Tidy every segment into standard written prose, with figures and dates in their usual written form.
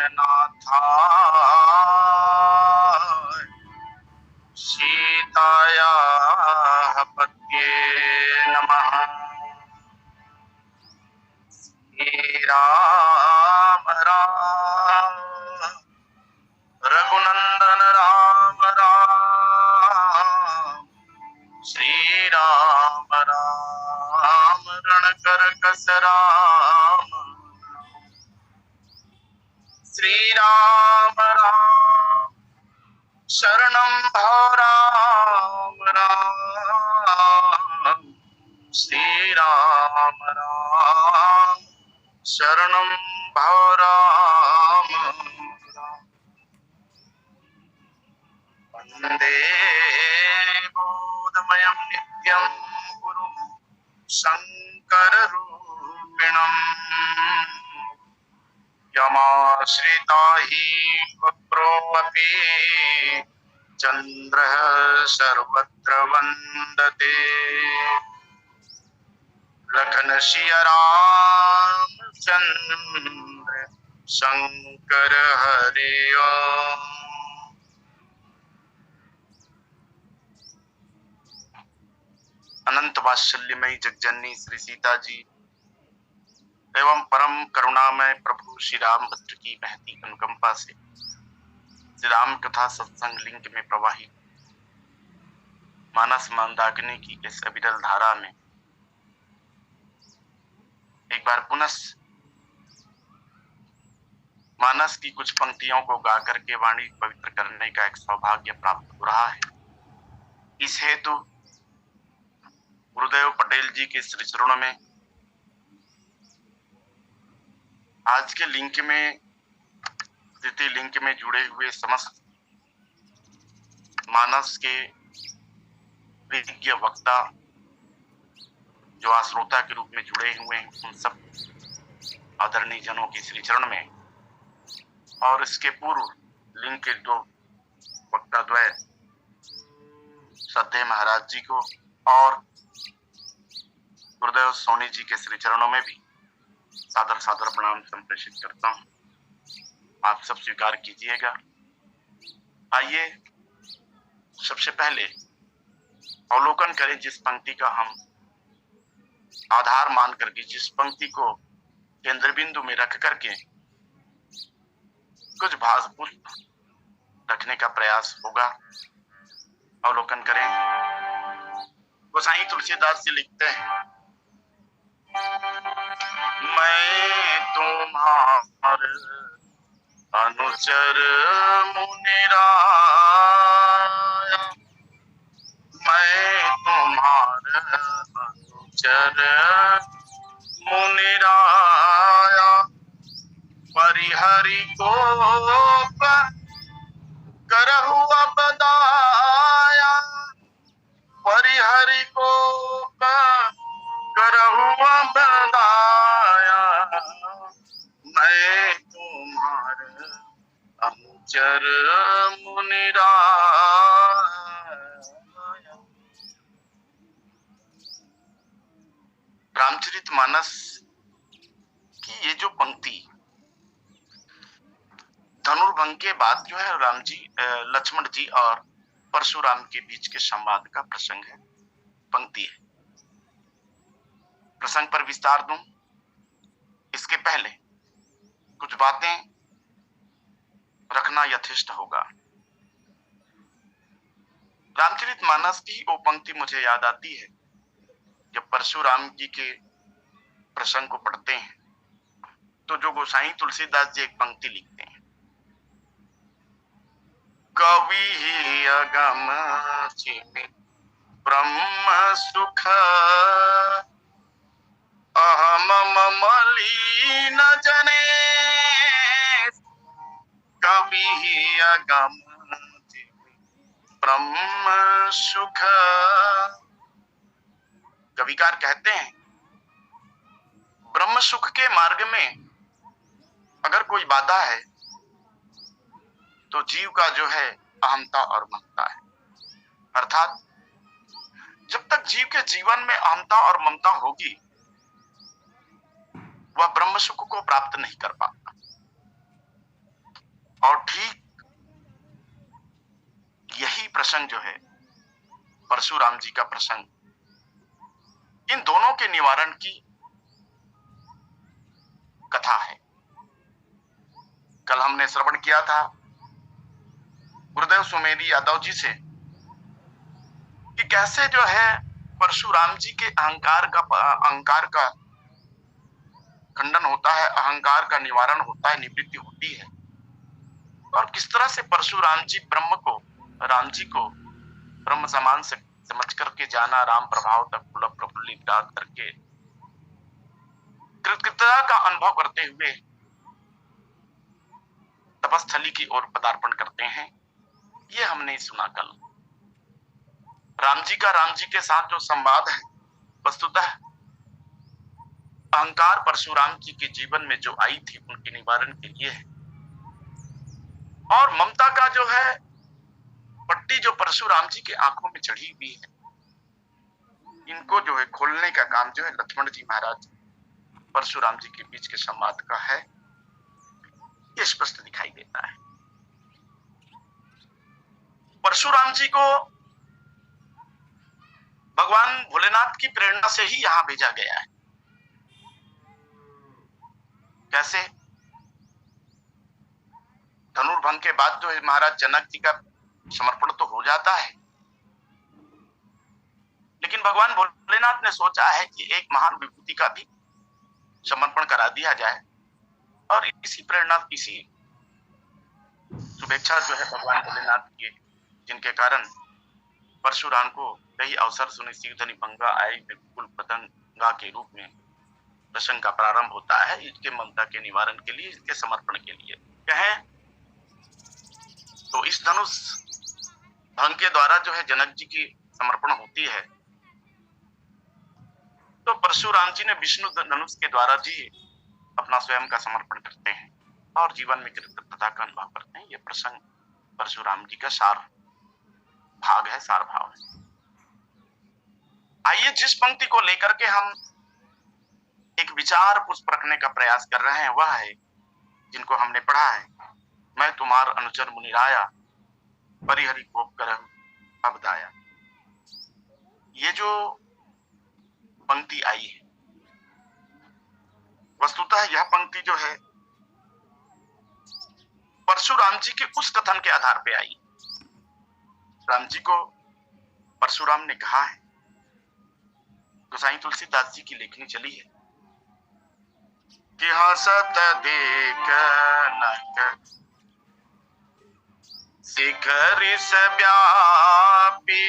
नाथाय सीतायाः पत्ये नमः। राम राम रघुनंदन राम राम श्री राम राम रणकर कस राम श्री राम राम शरणं भव राम राम श्री राम राम शरणं भव राम वन्दे बोधमयं नित्यं गुरुं शङ्कररूपिणम् यमाश्रिता हि पुत्रोऽपि चन्द्रः सर्वत्र वन्दते लखन सिया रामचन्द्र शंकर हरि ओम। अनंत वात्सल्यमयी जगजननी श्री सीता जी एवं परम करुणामय प्रभु श्री रामभद्र की बहती अनुकंपा से श्री राम कथा सत्संग लिंक में प्रवाहित मानस मंदाकिनी की इस अविरल धारा में एक बार पुनः मानस की कुछ पंक्तियों को गा करके वाणी पवित्र करने का एक सौभाग्य प्राप्त हो रहा है। इस हेतु गुरुदेव पटेल जी के श्री चरणों में आज के लिंक में द्वितीय लिंक में जुड़े हुए समस्त मानस के विज्ञ वक्ता जो आश्रोता के रूप में जुड़े हुए हैं उन सब आदरणीय जनों के श्री चरण में और इसके पूर्व लिंक के दो वक्ता द्वय श्रद्धेय महाराज जी को और गुरुदेव सोनी जी के श्री चरणों में भी सादर सादर प्रणाम संप्रेषित करता हूं। आप सब स्वीकार कीजिएगा। आइए सबसे पहले अवलोकन करें जिस पंक्ति का हम आधार मान करके, जिस पंक्ति को केंद्र बिंदु में रख करके कुछ भाव पुष्प रखने का प्रयास होगा। अवलोकन करें। गोसाई तुलसीदास जी लिखते हैं, मैं तुम्हार अनुचर मुनिराया, मैं तुम्हार अनुचर मुनिराया, परिहरि को करहु अब दाया, परिहरि को करहु अब दाया, मैं तुम्हार अनुचर मुनिराया। रामचरितमानस की ये जो पंक्ति धनुर्भंग के बाद जो है राम जी लक्ष्मण जी और परशुराम के बीच के संवाद का प्रसंग है, पंक्ति है। प्रसंग पर विस्तार दूं इसके पहले कुछ बातें रखना यथेष्ट होगा। रामचरितमानस की वो पंक्ति मुझे याद आती है जब परशुराम जी के प्रसंग को पढ़ते हैं तो जो गोसाई तुलसीदास जी एक पंक्ति लिखते हैं, कवि अगम चिमि ब्रह्म सुख अहम मलिन जने, कवि अगम चिमि ब्रह्म सुख। कविकार कहते हैं ब्रह्म सुख के मार्ग में अगर कोई बाधा है तो जीव का जो है अहंता और ममता है। अर्थात जब तक जीव के जीवन में अहंता और ममता होगी वह ब्रह्म सुख को प्राप्त नहीं कर पाता। और ठीक यही प्रसंग जो है परशुराम जी का प्रसंग, इन दोनों के निवारण की कथा है। कल हमने श्रवण किया था गुरुदेव सुमेरी यादव जी से कि कैसे जो है परशुराम जी के अहंकार का खंडन होता है, अहंकार का निवारण होता है, निवृत्ति होती है, और किस तरह से परशुराम जी ब्रह्म को, राम जी को ब्रह्म समान से समझ करके जाना, राम प्रभाव तक प्रफुल्लित करके कृतज्ञता का अनुभव करते हुए तपस्थली की ओर पदार्पण करते हैं। ये हमने सुना कल। राम जी के साथ जो संवाद है, वस्तुतः अहंकार परशुराम जी के जीवन में जो आई थी उनके निवारण के लिए है, और ममता का जो है पट्टी जो परशुराम जी के आंखों में चढ़ी हुई है, इनको जो है खोलने का काम जो है लक्ष्मण जी महाराज परशुराम जी के बीच के संवाद का है, ये स्पष्ट दिखाई देता है। परशुराम जी को भगवान भोलेनाथ की प्रेरणा से ही यहां भेजा गया है। कैसे? धनुर्भंग के बाद जो है महाराज जनक जी का समर्पण तो हो जाता है, लेकिन भगवान भोलेनाथ ने सोचा है कि एक महान विभूति का भी समर्पण करा दिया जाए, और इसी प्रेरणा, इसी शुभेच्छा जो है भगवान भोलेनाथ की, जिनके कारण परशुराम को कई अवसर सुनिश्चित भंगा आई बिल्कुल पतंगा के रूप में प्रसंग का प्रारंभ होता है, इसके ममता के निवारण के लिए, इसके समर्पण के लिए कहें तो इस धनुष भंग के द्वारा जो है जनक जी की समर्पण होती है, तो परशुराम जी ने विष्णु धनुष के द्वारा जी अपना स्वयं का समर्पण करते हैं और जीवन में कृतज्ञता का अनुभव करते हैं। ये प्रसंग परशुराम जी का सार भाग है, सार भाव है। आइए जिस पंक्ति को लेकर के हम एक विचार पुष्प रखने का प्रयास कर रहे हैं, वह है जिनको हमने पढ़ा है, मैं तुम्हार अनुचर मुनिराया परिहरि कोप करहु अबदाया। ये जो पंक्ति आई है, वस्तुतः यह पंक्ति जो है परशुराम जी के उस कथन के आधार पे आई। राम जी को परशुराम ने कहा है, गोसाई तुलसीदास जी की लेखनी चली है कि हंसत देख नक शिखर व्यापी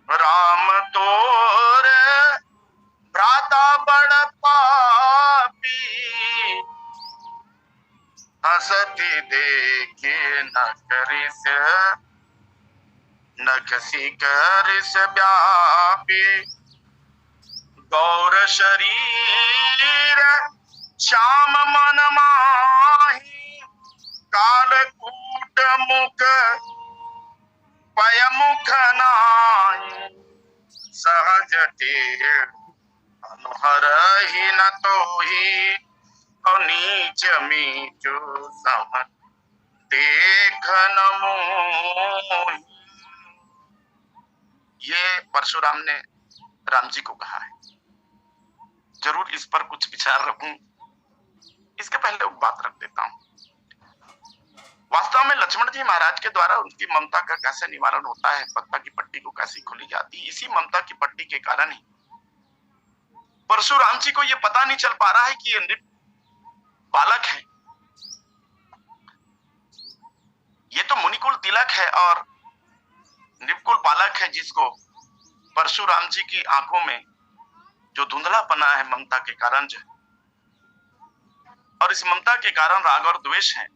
राम तोर भ्राता बड़ पापी हंसती देखे नख शिखर व्यापी गौर शरीर श्याम मन माही कालकूट मुख पय मुख नाही सहज टेढ़ अनुहर ही न तो ही और नीच मीचु सम देख न मोही। ये परशुराम ने राम जी को कहा है। जरूर इस पर कुछ विचार रखूं, इसके पहले एक बात रख देता हूं। वास्तव में लक्ष्मण जी महाराज के द्वारा उनकी ममता का कैसे निवारण होता है, ममता की पट्टी को कैसे खोली जाती है, इसी ममता की पट्टी के कारण ही परशुराम जी को यह पता नहीं चल पा रहा है कि ये बालक है, ये तो मुनिकुल तिलक है और निवकुल बालक है, जिसको परशुराम जी की आंखों में जो धुंधलापना है ममता के कारण जो, और इस ममता के कारण राग और द्वेष है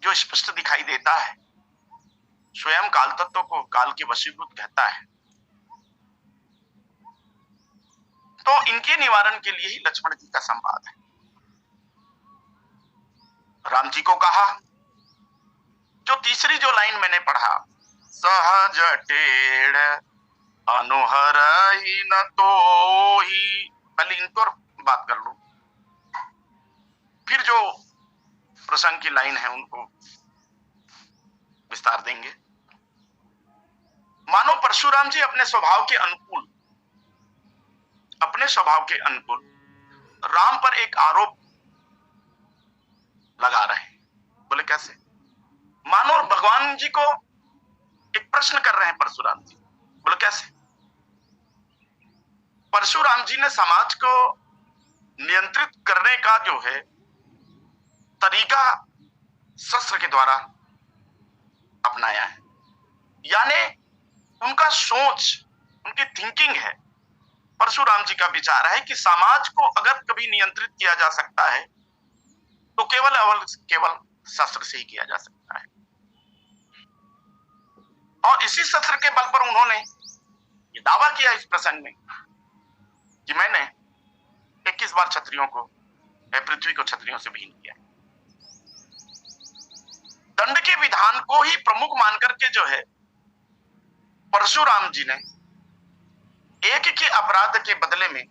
जो स्पष्ट दिखाई देता है, स्वयं काल तत्व को काल के वशीभूत कहता है। तो इनके निवारण के लिए ही लक्ष्मण जी का संवाद है। राम जी को कहा, जो तीसरी जो लाइन मैंने पढ़ा, सहज टेढ़ अनुहर ही न तो ही, पहले इन पर बात कर लूं, फिर जो प्रसंग की लाइन है उनको विस्तार देंगे। मानो परशुराम जी अपने स्वभाव के अनुकूल राम पर एक आरोप लगा रहे हैं। बोले कैसे? मानो भगवान जी को एक प्रश्न कर रहे हैं परशुराम जी। बोले कैसे? परशुराम जी ने समाज को नियंत्रित करने का जो है तरीका शस्त्र के द्वारा अपनाया है, यानी उनका सोच, उनकी थिंकिंग है, परशुराम जी का विचार है कि समाज को अगर कभी नियंत्रित किया जा सकता है तो केवल शस्त्र से ही किया जा सकता है। और इसी शस्त्र के बल पर उन्होंने ये दावा किया इस प्रसंग में कि मैंने 21 बार क्षत्रियों को, पृथ्वी को क्षत्रियों से भिन्न किया। दंड के विधान को ही प्रमुख मानकर के जो है परशुराम जी ने एक के अपराध के बदले में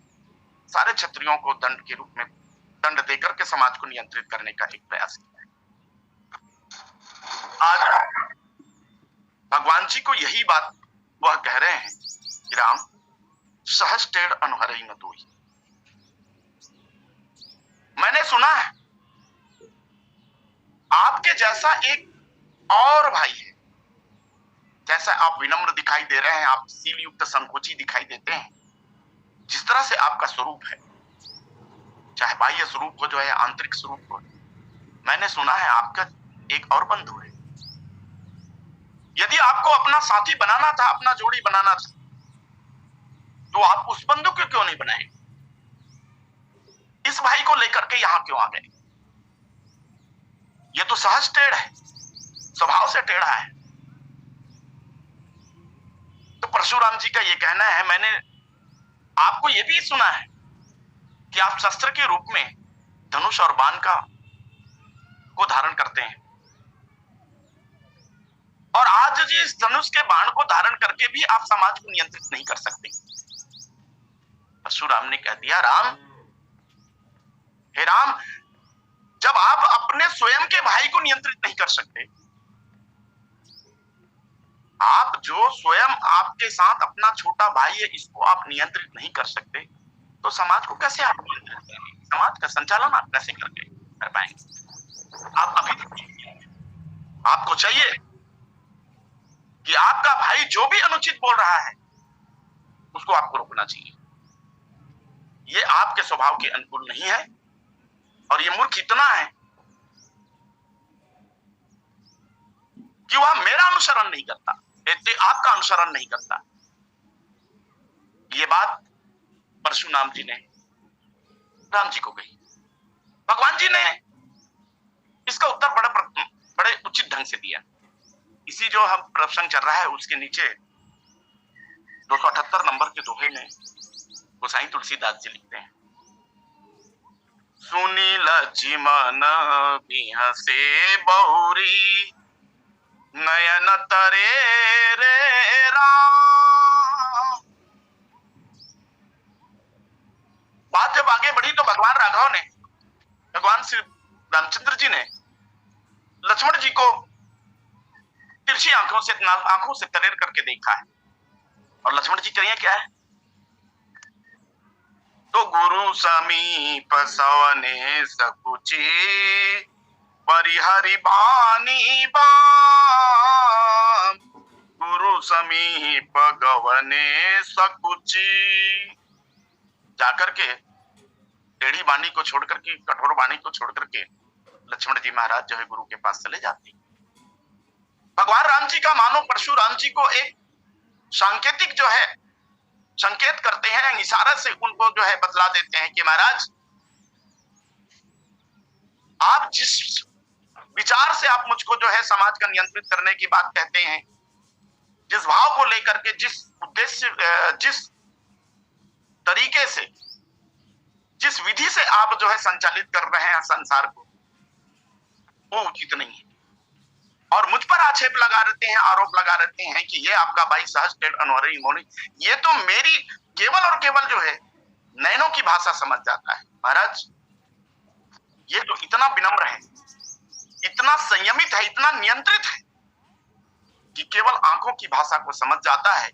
सारे क्षत्रियों को दंड के रूप में दंड देकर के समाज को नियंत्रित करने का एक प्रयास किया है। आज भगवान जी को यही बात वह कह रहे हैं कि राम सहज टेढ़ अनुहरई न दोई। मैंने सुना है आपके जैसा एक और भाई है, जैसा आप विनम्र दिखाई दे रहे हैं, आप सील युक्त संकोची दिखाई देते हैं, जिस तरह से आपका स्वरूप है, चाहे बाह्य स्वरूप हो जो है आंतरिक स्वरूप हो, मैंने सुना है आपका एक और बंधु है। यदि आपको अपना साथी बनाना था, अपना जोड़ी बनाना था, तो आप उस बंधु को क्यों नहीं बनाए? इस भाई को लेकर के यहां क्यों आ गए? ये तो सहज टेढ़ है, स्वभाव से टेढ़ा है। तो परशुराम जी का ये कहना है, मैंने आपको ये भी सुना है कि आप शस्त्र के रूप में धनुष और बाण को धारण करते हैं, और आज जी इस धनुष के बाण को धारण करके भी आप समाज को नियंत्रित नहीं कर सकते। परशुराम ने कह दिया, राम, हे राम, जब आप अपने स्वयं के भाई को नियंत्रित नहीं कर सकते, आप जो स्वयं आपके साथ अपना छोटा भाई है इसको आप नियंत्रित नहीं कर सकते, तो समाज को कैसे आप नियंत्रित करेंगे? समाज का संचालन आप कैसे कर पाएंगे? आप अभी आपको चाहिए कि आपका भाई जो भी अनुचित बोल रहा है उसको आपको रोकना चाहिए। ये आपके स्वभाव के अनुकूल नहीं है, और ये मूर्ख इतना है कि वह मेरा अनुसरण नहीं करता, आपका अनुसरण नहीं करता। ये बात परशुराम जी ने राम जी को कही। भगवान जी ने इसका उत्तर बड़े उचित ढंग से दिया। इसी जो हम प्रसंग चल रहा है उसके नीचे 278 नंबर के दोहे में गोसाई तुलसीदास जी लिखते हैं, सुनी लक्ष्मण बिहसे बहुरी नयन तरे रे राम। बात जब आगे बढ़ी तो भगवान राघव ने, भगवान श्री रामचंद्र जी ने लक्ष्मण जी को तिरछी आंखों से तरेर करके देखा है। और लक्ष्मण जी करिए क्या है, तो गुरु समीप सवने सकुची परिहरि बानी बाम। गुरु समीप गवने सकुची। जाकर के टेढ़ी बानी को छोड़ करके, कठोर बानी को छोड़ करके लक्ष्मण जी महाराज जो है गुरु के पास चले जाते। भगवान राम जी का मानो परशुराम जी को एक सांकेतिक जो है संकेत करते हैं, इशारा से उनको जो है बतला देते हैं कि महाराज, आप जिस विचार से आप मुझको जो है समाज का नियंत्रित करने की बात कहते हैं, जिस भाव को लेकर के, जिस उद्देश्य, जिस तरीके से, जिस विधि से आप जो है संचालित कर रहे हैं संसार को, वो उचित नहीं है। और मुझ पर आक्षेप लगा रहते हैं, आरोप लगा रहते हैं कि ये आपका भाई सहज टेढ़ अनुहरई मोनी, ये तो मेरी केवल और केवल जो है नैनों की भाषा समझ जाता है। महाराज, ये तो इतना विनम्र है इतना संयमित है, इतना नियंत्रित है कि केवल आंखों की भाषा को समझ जाता है।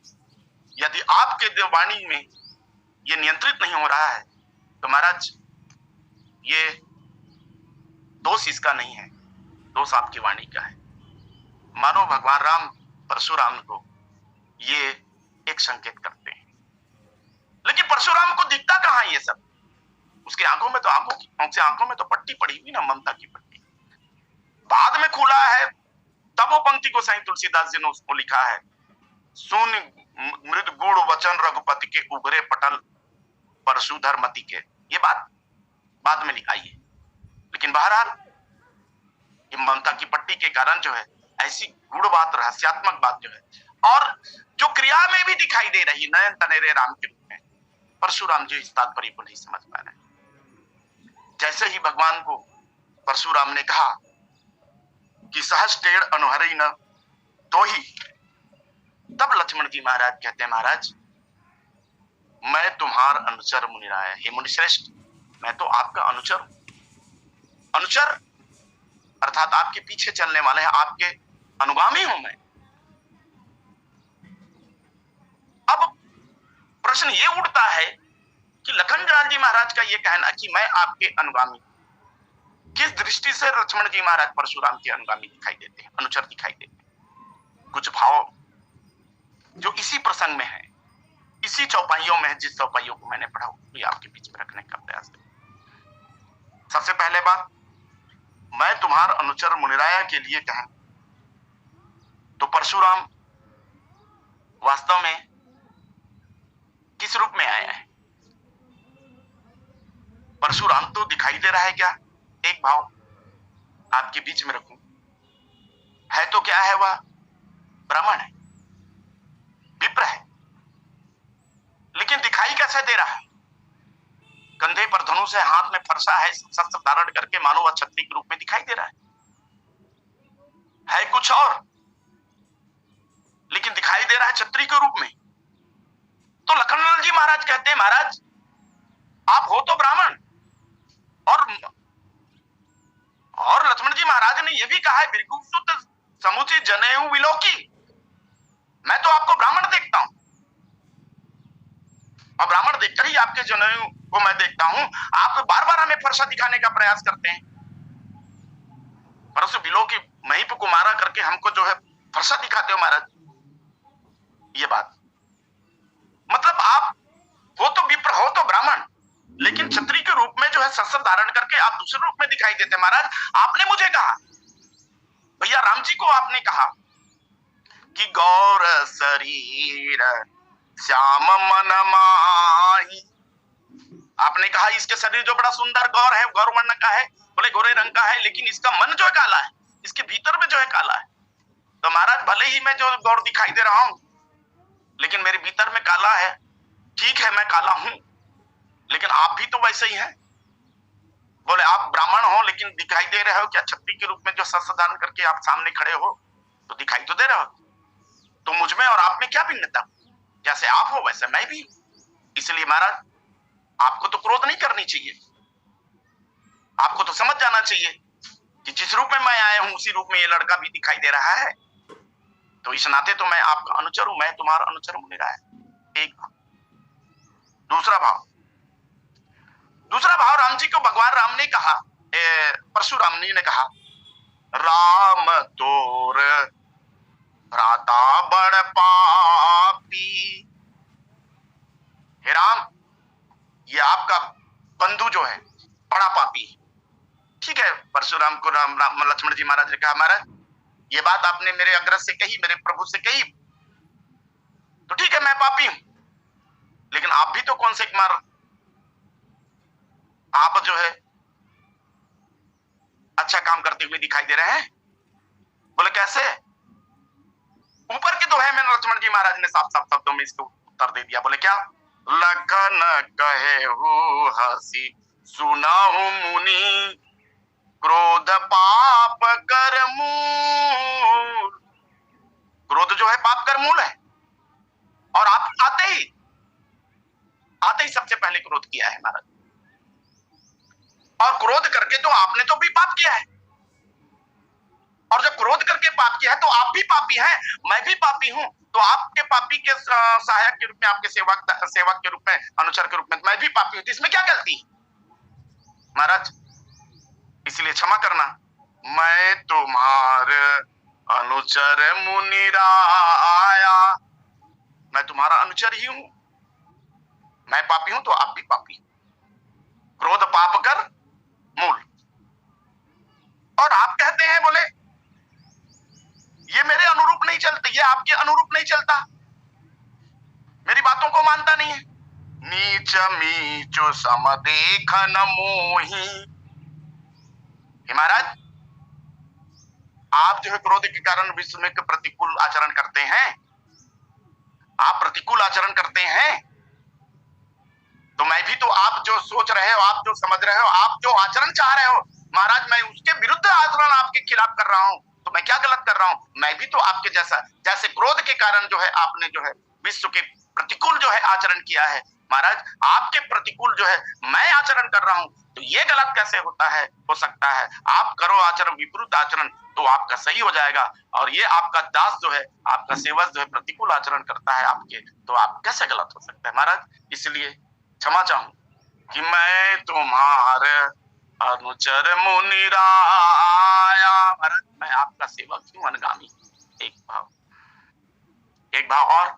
यदि आपके वाणी में ये नियंत्रित नहीं हो रहा है तो महाराज ये दोष इसका नहीं है, दोष आपकी वाणी का है। मानो भगवान राम परशुराम को ये एक संकेत करते हैं, लेकिन परशुराम को दिखता कहां ये सब? उसके आंखों में तो आंखों में तो पट्टी पड़ी हुई ना, ममता की पट्टी। बाद में खुला है तब वो पंक्ति को साईं तुलसीदास जी ने उसको लिखा है, सुन मृद गुड़ वचन रघुपति के उभरे पटल परशुधर मति के। ये बात बाद में लिखाई है, लेकिन बहरहाल ये ममता की पट्टी के कारण जो है ऐसी गुड़ बात, रहस्यात्मक बात जो है, और जो क्रिया में भी दिखाई दे रही नयन तनेरे राम के रूप में, परशुराम जी इस तात्पर्य को नहीं समझ पा रहे। जैसे ही भगवान को परशुराम ने कहा कि सहज टेढ़ अनुहरी न तो ही, तब लक्ष्मण जी महाराज कहते हैं, महाराज मैं तुम्हार अनुचर मुनिराय। हे मुनिश्रेष्ठ, मैं तो आपका अनुचर हूं। अनुचर अर्थात आपके पीछे चलने वाले हैं, आपके अनुगामी हूं मैं। अब प्रश्न ये उठता है कि लखनलाल जी महाराज का ये कहना कि मैं आपके अनुगामी, किस दृष्टि से लक्ष्मण जी महाराज परशुराम के अनुगामी दिखाई देते हैं, अनुचर दिखाई देते हैं? कुछ भाव जो इसी प्रसंग में है, इसी चौपाइयों में है, जिस चौपाइयों को मैंने पढ़ा वो आपके बीच में रखने का प्रयास करूं। सबसे पहले बात, मैं तुम्हार अनुचर मुनिराया के लिए कहें तो परशुराम वास्तव में किस रूप में आया है? परशुराम तो दिखाई दे रहा है क्या? एक भाव आपके बीच में रखूं, है तो क्या है? वह ब्राह्मण है, विप्र है, लेकिन दिखाई कैसे दे रहा है? कंधे पर धनुष है, हाथ में फरसा है, शस्त्र धारण करके मानो वह क्षत्रिय के रूप में दिखाई दे रहा है कुछ और, लेकिन दिखाई दे रहा है क्षत्रिय के रूप में। तो लखनलाल जी महाराज कहते हैं, महाराज आप हो तो ब्राह्मण, और लक्ष्मण जी महाराज ने यह भी कहा है, भृगुसुत समुचित जनेऊ विलोकी, मैं तो आपको ब्राह्मण देखता हूं, और ब्राह्मण देखकर ही आपके जनेऊ को मैं देखता हूं। आप बार बार हमें फरसा दिखाने का प्रयास करते हैं, परंतु विलोकी महिप को मारा करके हमको जो है फरसा दिखाते हो महाराज। ये बात मतलब आप हो तो विप्र, हो तो ब्राह्मण, लेकिन क्षत्रिय के रूप में जो है शस्त्र धारण करके आप दूसरे रूप में दिखाई देते। महाराज आपने मुझे कहा, भैया राम जी को आपने कहा कि गौर शरीर श्याम मन माही, आपने कहा इसके शरीर जो बड़ा सुंदर गौर है, गौर वर्ण का है, बोले गोरे रंग का है, लेकिन इसका मन जो है काला है, इसके भीतर में जो है काला है। तो महाराज भले ही मैं जो गौर दिखाई दे रहा हूं, लेकिन मेरे भीतर में काला है। ठीक है मैं काला हूं, लेकिन आप भी तो वैसे ही हैं। बोले आप ब्राह्मण हो लेकिन दिखाई दे रहे हो क्या क्षत्रिय के रूप में? जो शस्त्र धारण करके आप सामने खड़े हो तो दिखाई तो दे रहे हो। तो मुझ में और आप में क्या भिन्नता? जैसे आप हो वैसे मैं भी। इसलिए महाराज आपको तो क्रोध नहीं करनी चाहिए, आपको तो समझ जाना चाहिए कि जिस रूप में मैं आया हूं उसी रूप में ये लड़का भी दिखाई दे रहा है। तो इस नाते तो मैं आपका अनुचर हूं, मैं तुम्हारा अनुचर मुनिराया। एक भाव। दूसरा भाव राम जी को भगवान राम ने कहा, परशुराम जी ने कहा, राम तोर भ्राता बड़ पापी। हे राम, ये आपका बंधु जो है बड़ा पापी। ठीक है, परशुराम को लक्ष्मण जी महाराज ने कहा, महाराज ये बात आपने मेरे अग्रज से कही, मेरे प्रभु से कही, तो ठीक है मैं पापी हूं, लेकिन आप भी तो कौन से कुमार, आप जो है अच्छा काम करते हुए दिखाई दे रहे हैं। बोले कैसे? ऊपर के दोहे में लक्ष्मण जी महाराज ने साफ साफ शब्दों में इसको उत्तर दे दिया। बोले क्या? लखन कहे हो हसी सुनाहु मुनि, क्रोध पाप कर मूल। क्रोध जो है पाप कर मूल है, और आप आते ही सबसे पहले क्रोध किया है महाराज, और क्रोध करके तो आपने तो भी पाप किया है। और जब क्रोध करके पाप किया है तो आप भी पापी हैं, मैं भी पापी हूं, तो आपके पापी के सहायक के रूप में, आपके सेवक के रूप में, अनुचर के रूप में मैं भी पापी हूं, तो इसमें क्या गलती है महाराज? इसलिए क्षमा करना। मैं तुम्हारे अनुचर मुनिराया, मैं तुम्हारा अनुचर ही हूं, मैं पापी हूं तो आप भी पापी। क्रोध पाप कर मूल। और आप कहते हैं बोले ये मेरे अनुरूप नहीं चलता, ये आपके अनुरूप नहीं चलता, मेरी बातों को मानता नहीं है। नीच मीचो सम देखन मोही। महाराज आप जो है क्रोध के कारण विश्व में प्रतिकूल आचरण करते हैं, आप प्रतिकूल आचरण करते हैं, तो मैं भी तो आप जो सोच रहे हो, आप जो समझ रहे हो, आप जो आचरण चाह रहे हो महाराज, मैं उसके विरुद्ध आचरण आपके खिलाफ कर रहा हूं, तो मैं क्या गलत कर रहा हूं? मैं भी तो आपके जैसा, जैसे क्रोध के कारण जो है आपने जो है विश्व के प्रतिकूल जो है आचरण किया है महाराज, आपके प्रतिकूल जो है मैं आचरण कर रहा हूं, तो ये गलत कैसे होता है, हो सकता है? आप करो आचरण विपरीत आचरण तो आपका सही हो जाएगा, और ये आपका दास जो है, आपका सेवक जो है प्रतिकूल आचरण करता है आपके, तो आप कैसे गलत हो सकता है महाराज? इसलिए क्षमा चाहूं कि मैं तुम्हारे अनुचर मुनिराया, महाराज मैं आपका सेवक हूं, अनुगामी। एक भाव और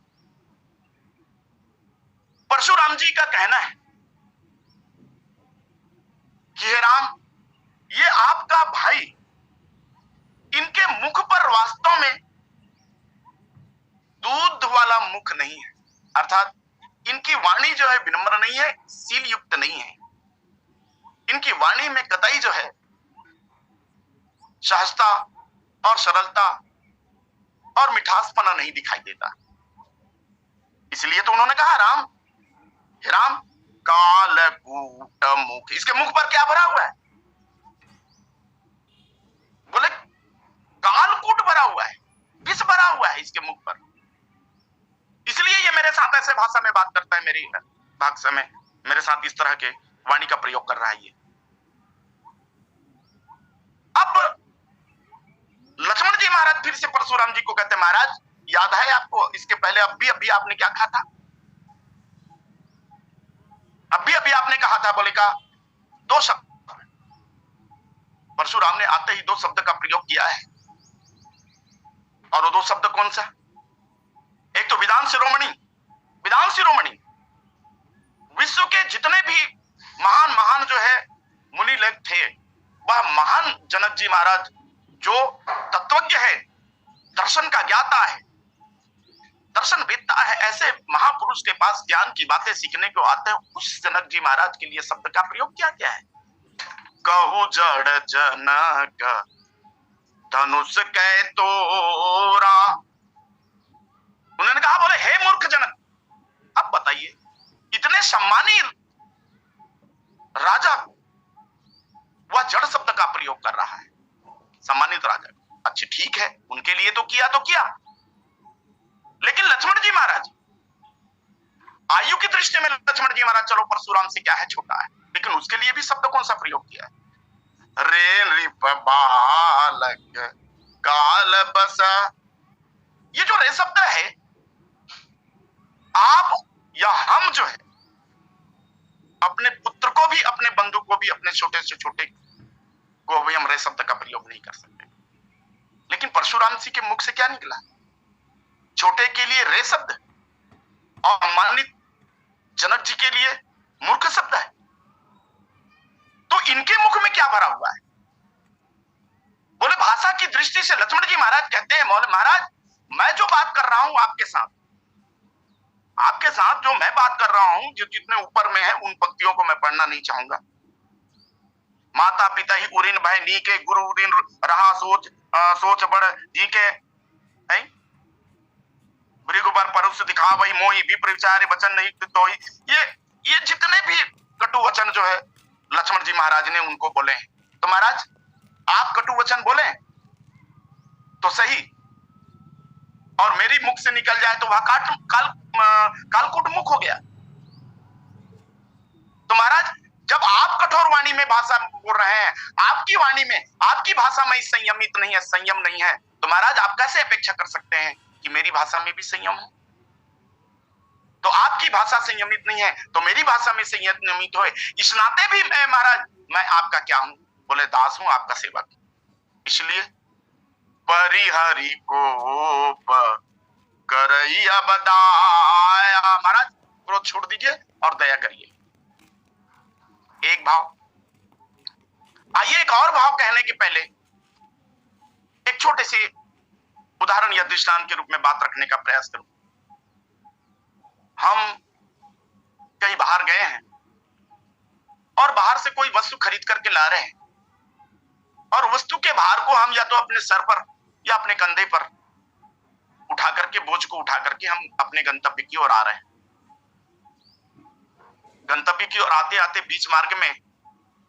परशुराम जी का कहना है कि हे राम, ये आपका भाई, इनके मुख पर वास्तव में दूध वाला मुख नहीं है, अर्थात इनकी वाणी जो है विनम्र नहीं है, सील युक्त नहीं है, इनकी वाणी में कतई जो है सहजता और सरलता और मिठासपना नहीं दिखाई देता। इसलिए तो उन्होंने कहा राम, हे राम, कालकूट मुख, इसके मुख पर क्या भरा हुआ है? बोले कालकूट भरा हुआ है, विष भरा हुआ है इसके मुख पर, इसलिए ये मेरे साथ ऐसे भाषा में बात करता है, मेरी भाषा में मेरे साथ इस तरह के वाणी का प्रयोग कर रहा है ये। अब लक्ष्मण जी महाराज फिर से परशुराम जी को कहते हैं, महाराज याद है आपको इसके पहले अभी आपने क्या कहा था? अभी आपने कहा था, बोले का दो शब्द, परशुराम ने आते ही दो शब्द का प्रयोग किया है, और वो दो शब्द कौन सा? एक तो विधान शिरोमणि। विधान शिरोमणि, विश्व के जितने भी महान महान जो है मुनि लोग थे, वह महान जनक जी महाराज जो तत्वज्ञ है, दर्शन का ज्ञाता है, दर्शन वेदता है, ऐसे महापुरुष के पास ज्ञान की बातें सीखने को आते हैं, उस जनक जी महाराज के लिए शब्द का प्रयोग किया गया है। कहु जड़ जनक धनुष कै तोरा, उन्होंने कहा, बोले हे मूर्ख जनक, अब बताइए इतने सम्मानी राजा वह जड़ शब्द का प्रयोग कर रहा है, सम्मानित राजा। अच्छा ठीक है, उनके लिए तो किया, लेकिन लक्ष्मण जी महाराज आयु की दृष्टि में लक्ष्मण जी महाराज चलो परशुराम से क्या है, छोटा है, लेकिन उसके लिए भी शब्द कौन सा प्रयोग किया है? रे रिप बालक काल बसा, ये जो रे शब्द है, आप या हम जो है अपने पुत्र को भी, अपने बंधु को भी, अपने छोटे से छोटे को भी हम रे शब्द का प्रयोग नहीं कर सकते, लेकिन परशुराम जी के मुख से क्या निकला? छोटे के लिए रे शब्द, और सम्मानित जनक जी के लिए मूर्ख शब्द है, तो इनके मुख में क्या भरा हुआ है? बोले भाषा की दृष्टि से लक्ष्मण जी महाराज कहते हैं, बोले महाराज मैं जो बात कर रहा हूं आपके साथ जो मैं बात कर रहा हूं, जो जितने ऊपर में है उन पंक्तियों को मैं पढ़ना नहीं चाहूंगा। माता पिता ही उरिन भय नी के, गुरु उरिन रहा सोच बड़ जी के, भृगुबर परुष दिखा वही मोही विप्र विचारे वचन नहीं तो ही, ये जितने भी कटु वचन जो है लक्ष्मण जी महाराज ने उनको बोले हैं, तो महाराज आप कटु वचन बोले तो सही, और मेरी मुख से निकल जाए तो वह कालकूट मुख हो गया। तो महाराज जब आप आप कठोर वाणी में भाषा बोल रहे हैं, आपकी वाणी में, आपकी भाषा में संयमित नहीं है, संयम नहीं है, तो महाराज आप कैसे अपेक्षा कर सकते हैं कि मेरी भाषा में भी संयम हो? तो आपकी भाषा संयमित नहीं है तो मेरी भाषा में संयमित हो। इस नाते भी मैं महाराज, मैं आपका क्या हूं? बोले दास हूं, आपका सेवक। इसलिए परिहरि कोप करैया बदाया, महाराज क्रोध छोड़ दीजिए और दया करिए। एक भाव। आइए एक और भाव कहने के पहले एक छोटे से उदाहरण या दृष्टांत के रूप में बात रखने का प्रयास करूं। हम कहीं बाहर गए हैं और बाहर से कोई वस्तु खरीद करके ला रहे हैं और वस्तु के भार को हम या तो अपने सर पर या अपने कंधे पर उठा करके, बोझ को उठा करके हम अपने गंतव्य की ओर आ रहे हैं। गंतव्य की ओर आते आते बीच मार्ग में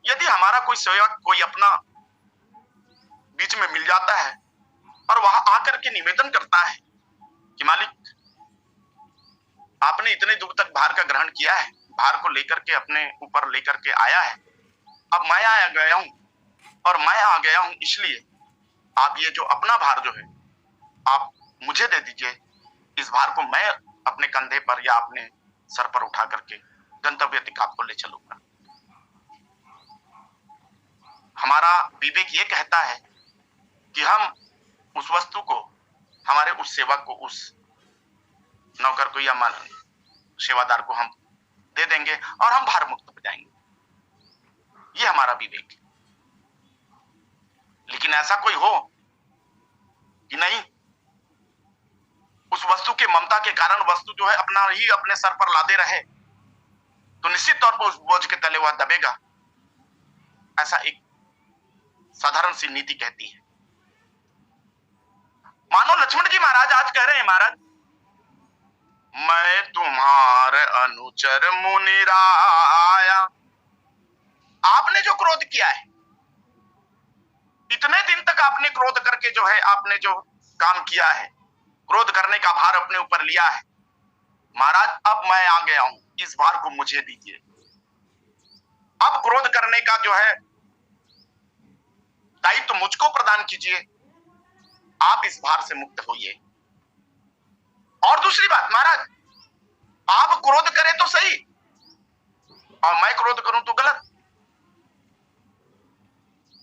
यदि हमारा कोई सेवक, कोई अपना बीच में मिल जाता है और वहां आकर के निवेदन करता है कि मालिक आपने इतने दूर तक भार का ग्रहण किया है, भार को लेकर के अपने ऊपर लेकर के आया है, अब मैं आ गया हूं और मैं आ गया हूं, इसलिए आप ये जो अपना भार जो है आप मुझे दे दीजिए, इस भार को मैं अपने कंधे पर या अपने सर पर उठा करके गंतव्य तक आपको ले चलूंगा। हमारा विवेक ये कहता है कि हम उस वस्तु को, हमारे उस सेवक को, उस नौकर को या सेवादार को हम दे देंगे और हम भार मुक्त हो जाएंगे। ये हमारा विवेक है। लेकिन ऐसा कोई हो कि नहीं, उस वस्तु के ममता के कारण वस्तु जो है अपना ही अपने सर पर लादे रहे तो निश्चित तौर पर उस बोझ के तले वह दबेगा। ऐसा एक साधारण सी नीति कहती है। मानो लक्ष्मण जी महाराज आज कह रहे हैं, महाराज मैं तुम्हारे अनुचर मुनिराया। आपने जो क्रोध किया है, इतने दिन तक आपने क्रोध करके जो है आपने जो काम किया है, क्रोध करने का भार अपने ऊपर लिया है, महाराज अब मैं आ गया हूं, इस भार को मुझे दीजिए। अब क्रोध करने का जो है दायित्व मुझको प्रदान कीजिए, आप इस भार से मुक्त होइए। और दूसरी बात, महाराज आप क्रोध करें तो सही और मैं क्रोध करूं तो गलत।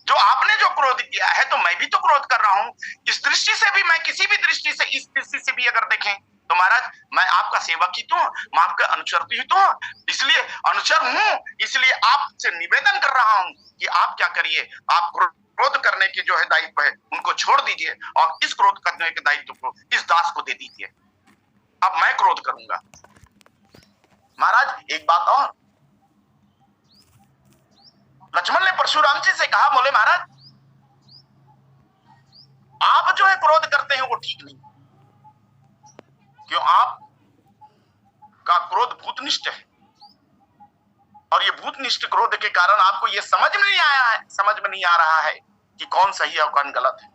जो आपने जो क्रोध किया है तो मैं भी तो क्रोध कर रहा हूं। इस दृष्टि से भी, मैं किसी भी दृष्टि से, इस दृष्टि से भी अगर देखें तो महाराज मैं आपका सेवक ही तो हूं, मैं आपका अनुचर ही तो हूं, इसलिए अनुचर हूं, इसलिए आपसे निवेदन कर रहा हूं कि आप क्या करिए, आप क्रोध करने के जो है दायित्व है उनको छोड़ दीजिए और इस क्रोध करने के दायित्व को इस दास को दे दीजिए। अब मैं क्रोध करूंगा। महाराज एक बात और, लक्ष्मण ने परशुराम जी से कहा, बोले महाराज आप जो है क्रोध करते हैं वो ठीक नहीं, क्यों? आप का क्रोध भूतनिष्ठ है और ये भूतनिष्ठ क्रोध के कारण आपको ये समझ में नहीं आ रहा है कि कौन सही है और कौन गलत है।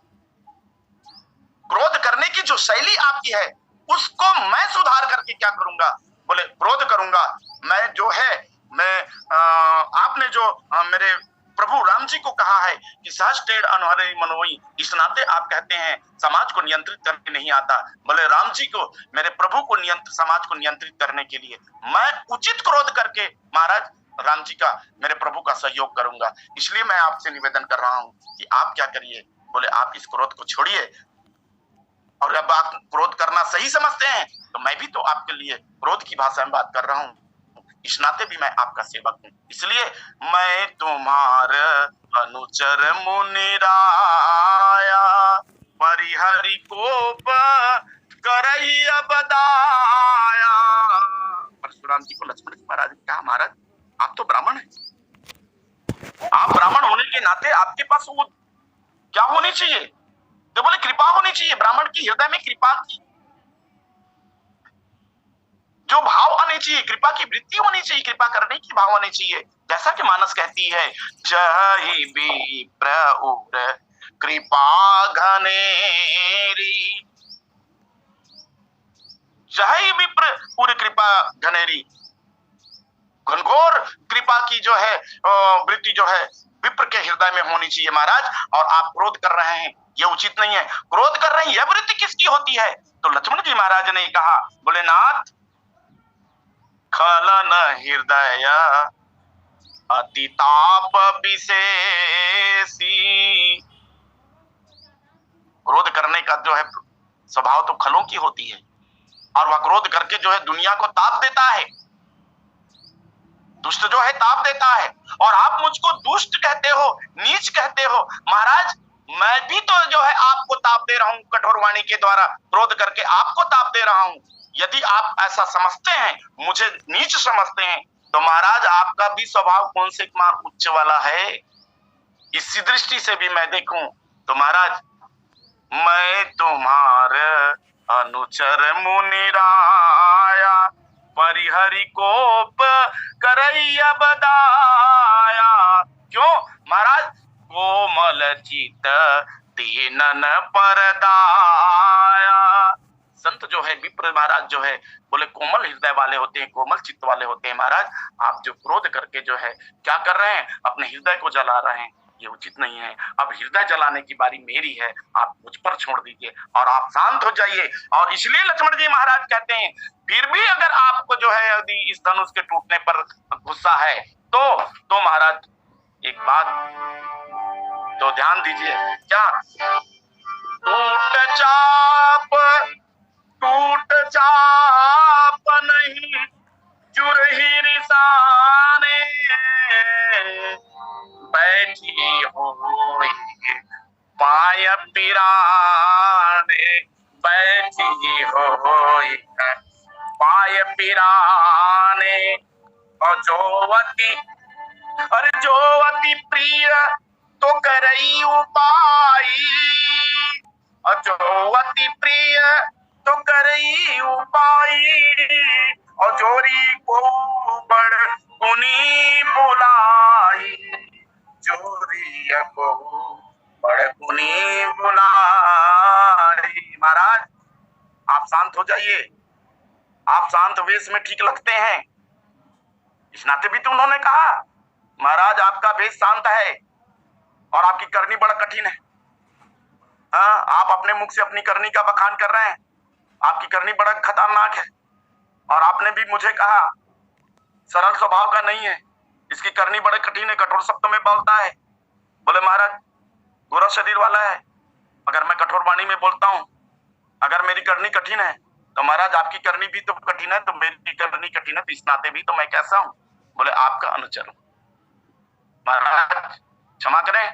क्रोध करने की जो शैली आपकी है उसको मैं सुधार करके क्या करूंगा? बोले क्रोध करूंगा मैं जो है, मैं आपने जो मेरे प्रभु राम जी को कहा है कि सहज टेढ़ अनहरे मनोई, इस नाते आप कहते हैं समाज को नियंत्रित करने नहीं आता। बोले राम जी को, मेरे प्रभु को समाज को नियंत्रित करने के लिए मैं उचित क्रोध करके महाराज राम जी का, मेरे प्रभु का सहयोग करूंगा। इसलिए मैं आपसे निवेदन कर रहा हूं कि आप क्या करिए, बोले आप इस क्रोध को छोड़िए। और अब आप क्रोध करना सही समझते हैं तो मैं भी तो आपके लिए क्रोध की भाषा में बात कर रहा हूं, इस नाते भी मैं आपका सेवक हूं। इसलिए मैं तुम्हारे अनुचर मुनिराया, परिहरि कोप करैया बदाया। परशुराम जी को लक्ष्मण जी महाराज ने कहा, महाराज आप तो ब्राह्मण हैं, आप ब्राह्मण होने के नाते आपके पास वो क्या होनी चाहिए? तो बोले कृपा होनी चाहिए। ब्राह्मण की हृदय में कृपा की जो भाव आने चाहिए, कृपा की वृत्ति होनी चाहिए, कृपा करने की भाव होनी चाहिए। जैसा कि मानस कहती है, जहि विप्र उर कृपा घनेरी, जहि विप्र उर कृपा घनेरी, घनघोर कृपा की जो है वृत्ति जो है विप्र के हृदय में होनी चाहिए महाराज। और आप क्रोध कर रहे हैं, ये उचित नहीं है। क्रोध कर रहे हैं, यह वृत्ति किसकी होती है? तो लक्ष्मण जी महाराज ने कहा, बोले नाथ, खलन हृदय अतिताप विशेषी। क्रोध करने का जो है स्वभाव तो खलों की होती है, और वह क्रोध करके जो है दुनिया को ताप देता है, दुष्ट जो है ताप देता है। और आप मुझको दुष्ट कहते हो, नीच कहते हो। महाराज, मैं भी तो जो है आपको ताप दे रहा हूं, कठोर वाणी के द्वारा क्रोध करके आपको ताप दे रहा हूं। यदि आप ऐसा समझते हैं, मुझे नीच समझते हैं, तो महाराज आपका भी स्वभाव कौन से कुमार उच्च वाला है, इसी दृष्टि से भी मैं देखूं तो महाराज, मैं तुम्हारे अनुचर मुनिराया, परिहरि कोप करैया बदाया। क्यों महाराज? कोमल चित दीनन परदाया। संत जो है विप्र महाराज जो है बोले कोमल हृदय वाले होते हैं, कोमल चित्त वाले होते हैं। महाराज, आप जो क्रोध करके जो है क्या कर रहे हैं, अपने हृदय को जला रहे हैं, ये उचित नहीं है। अब हृदय जलाने की बारी मेरी है, आप मुझ पर छोड़ दीजिए और आप शांत हो जाइए। और इसलिए लक्ष्मण जी महाराज कहते हैं, फिर भी अगर आपको जो है यदि इस धनुष के टूटने पर गुस्सा है तो महाराज एक बात तो ध्यान दीजिए। क्या? टूट चाप नहीं जुरही रिसाने, बैठी हुई पाय पिराने, बैठी हुई पाय पिराने। और जो अति प्रिय तो करई उपाय, और जो अति प्रिय तो करई उपाय, और जोरी को बड़ गुनी बुलाई, जोरी को बड़ गुनी बुलाई। महाराज, आप शांत हो जाइए, आप शांत वेश में ठीक लगते हैं, इस नाते भी तो उन्होंने कहा महाराज आपका वेश शांत है और आपकी करनी बड़ा कठिन है। हाँ, आप अपने मुख से अपनी करनी का बखान कर रहे हैं, आपकी करनी बड़ा खतरनाक है। और आपने भी मुझे कहा सरल स्वभाव का नहीं है, इसकी करनी बड़े कठिन है, कठोर शब्दों में बोलता है। बोले महाराज, गोरा शरीर वाला है, अगर मैं कठोर वाणी में बोलता हूँ, अगर मेरी करनी कठिन है तो महाराज आपकी करनी भी तो कठिन है, तो मेरी करनी कठिन है, तो इस नाते भी तो मैं कैसा हूँ? बोले आपका अनुचर हूं। महाराज क्षमा करें।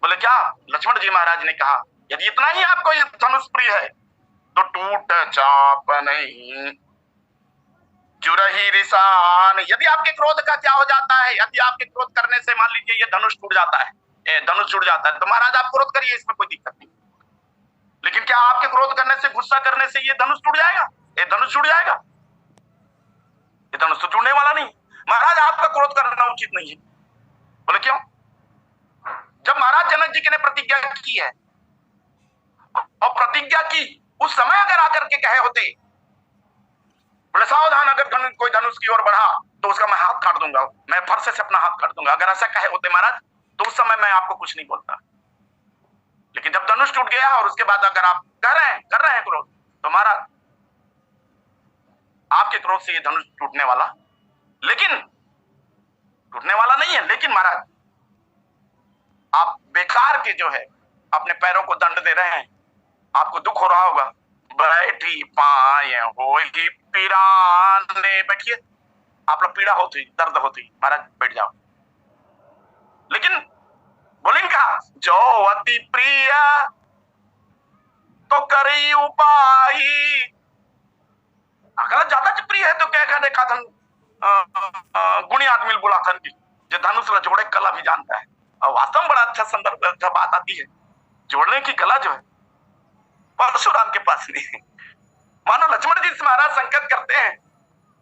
बोले क्या? लक्ष्मण जी महाराज ने कहा, यदि इतना ही आपको ये धनुष प्रिय है तो टूट चाप नहीं जुरही रिसान। यदि आपके क्रोध का क्या हो जाता है, यदि आपके क्रोध करने से मान लीजिए ये धनुष टूट जाता है, धनुष जुड़ जाता है, तो महाराज आप क्रोध करिए, इसमें कोई दिक्कत नहीं। लेकिन क्या आपके क्रोध करने से, गुस्सा करने से ये धनुष टूट जाएगा? ये धनुष जुड़ जाएगा? ये धनुष तो जुड़ने वाला नहीं। महाराज आपका क्रोध करना उचित नहीं है। बोले क्यों? जब महाराज जनक जी ने प्रतिज्ञा की है, और प्रतिज्ञा की उस समय अगर आकर के कहे होते, बोले सावधान, अगर कोई धनुष की ओर बढ़ा तो उसका मैं हाथ काट दूंगा, मैं फरसे से अपना हाथ काट दूंगा, अगर ऐसा कहे होते महाराज, तो उस समय मैं आपको कुछ नहीं बोलता। लेकिन जब धनुष टूट गया और उसके बाद अगर आप कर रहे हैं क्रोध, तो महाराज आपके क्रोध से ये धनुष टूटने वाला, लेकिन टूटने वाला नहीं है। लेकिन महाराज आप बेकार के जो है अपने पैरों को दंड दे रहे हैं, आपको दुख हो रहा होगा। बैठी पाए होगी पिराने, बैठिए, आप लोग पीड़ा होती, दर्द होती, महाराज बैठ जाओ। लेकिन बोलेंगे क्या? जो अति प्रिय तो करी उपाय। अगर ज्यादा प्रिय है तो क्या कहने का धन गुणी आदमी बुलाथन की, जो धनुष जोड़े कला भी जानता है। और वास्तव में बड़ा अच्छा संदर्भ, अच्छा बात आती है, जोड़ने की कला जो है परशुराम के पास नहीं है। मानो लक्ष्मण जी से महाराज संकेत करते हैं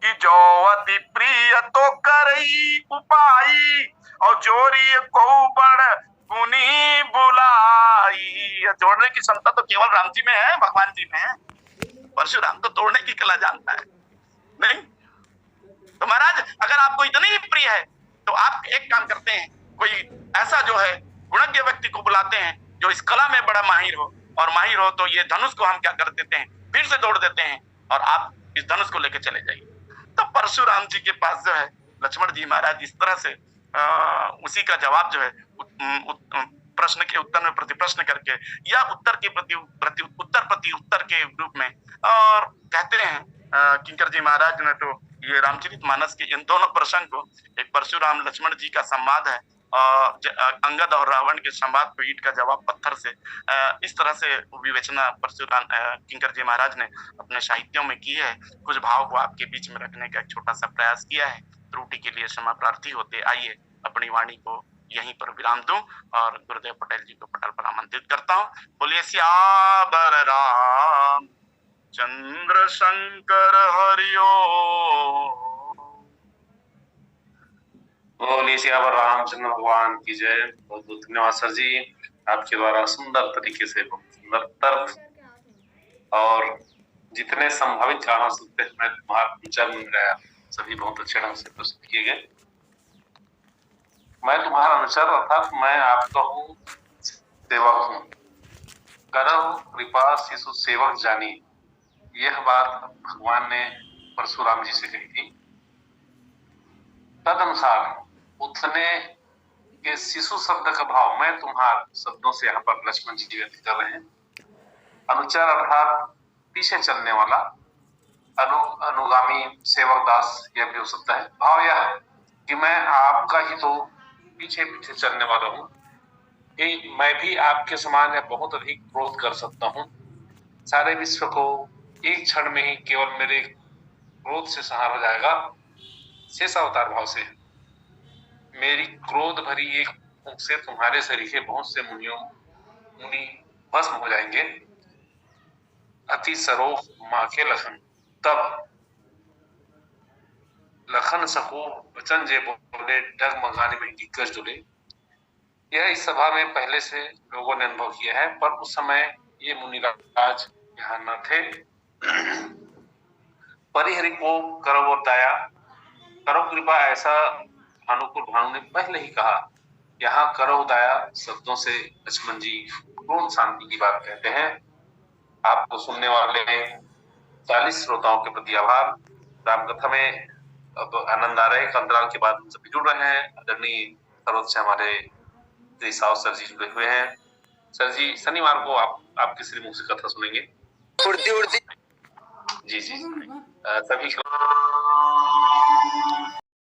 कि जो अति प्रिय तो करई उपाय, और जोरी को बड़ गुनी बुलाई। जोड़ने की क्षमता तो केवल राम जी में है, भगवान जी में है। परशुराम तो तोड़ने की कला जानता है नहीं। तो महाराज अगर आपको इतनी ही प्रिय है तो आप एक काम करते हैं, कोई ऐसा जो है गुणज्ञ व्यक्ति को बुलाते हैं जो इस कला में बड़ा माहिर हो, और माहिर हो तो ये धनुष को हम क्या कर देते हैं, फिर से दौड़ देते हैं और आप इस धनुष को लेकर चले जाइए। तो परशुराम जी के पास जो है लक्ष्मण जी महाराज इस तरह से उसी का जवाब जो है प्रश्न के उत्तर में प्रति प्रश्न करके या उत्तर के प्रति उत्तर के रूप में, और कहते हैं किंकर जी महाराज ने तो ये रामचरितमानस के इन दोनों प्रसंग को, एक परशुराम लक्ष्मण जी का संवाद है अंगद और रावण के संवाद को ईंट का जवाब पत्थर से, इस तरह से विवेचना परशुराम किंकर जी महाराज ने अपने साहित्यों में की है। कुछ भाव को आपके बीच में रखने का एक छोटा सा प्रयास किया है, त्रुटि के लिए क्षमा प्रार्थी होते। आइए अपनी वाणी को यहीं पर विराम दूं और गुरुदेव पटेल जी को पटल पर आमंत्रित करता हूँ। बोलिए सियावर राम चंद्र शंकर हरिओम। बोलिए सियावर रामचंद्र भगवान की जय। बहुत बहुत धन्यवाद सर जी, आपके द्वारा सुंदर तरीके से बहुत सुंदर तर्क और जितने संभावित कारण सुनते हैं तुम्हारा विचार मिल रहा है, सभी बहुत अच्छे ढंग से प्रस्तुत किए गए। मैं तुम्हारा अनुचर अर्थात मैं आपका हूँ, सेवक हूँ। करहु कृपा शिशु सेवक जानी, यह बात भगवान ने परशुराम जी से कही थी। तदनुसार उतने के शिशु शब्द का भाव मैं तुम्हारे शब्दों से यहाँ पर लक्ष्मण जी व्यक्त कर रहे हैं। अनुचर अर्थात पीछे चलने वाला, अनुगामी सेवक दास, यह भी हो सकता है। भाव यह है कि मैं आपका ही तो पीछे पीछे चलने वाला हूँ, कि मैं भी आपके समान या बहुत अधिक क्रोध कर सकता हूँ। सारे विश्व को एक क्षण में ही केवल मेरे क्रोध से संहार हो जाएगा। शेष अवतार भाव से मेरी क्रोध भरी एक फूंक से तुम्हारे शरीर बहुत से मुनि भस्म हो जाएंगे। अति सरोह माँ के लखन, तब लखन सको वचन जे बोले, डगमगाने में दिग्गज डुले। यह इस सभा में पहले से लोगों ने अनुभव किया है, पर उस समय ये मुनिराज यहाँ न थे। परिहरि को करो दया, करो कृपा, ऐसा भानु ने पहले ही कहा। यहाँ करो दया शब्दों से लक्ष्मण जी क्रोध शांति की बात कहते हैं। आपको सुनने वाले 40 श्रोताओं के प्रति आभार। रामकथा में अब आनंद आ रहे, अंतराल के बाद सभी जुड़ रहे हैं। आदरणीय सर्वोच्च हमारे श्री साव सर जी जुड़े हुए हैं। सर जी शनिवार को आपके श्री मुख से कथा सुनेंगे। जी जी सभी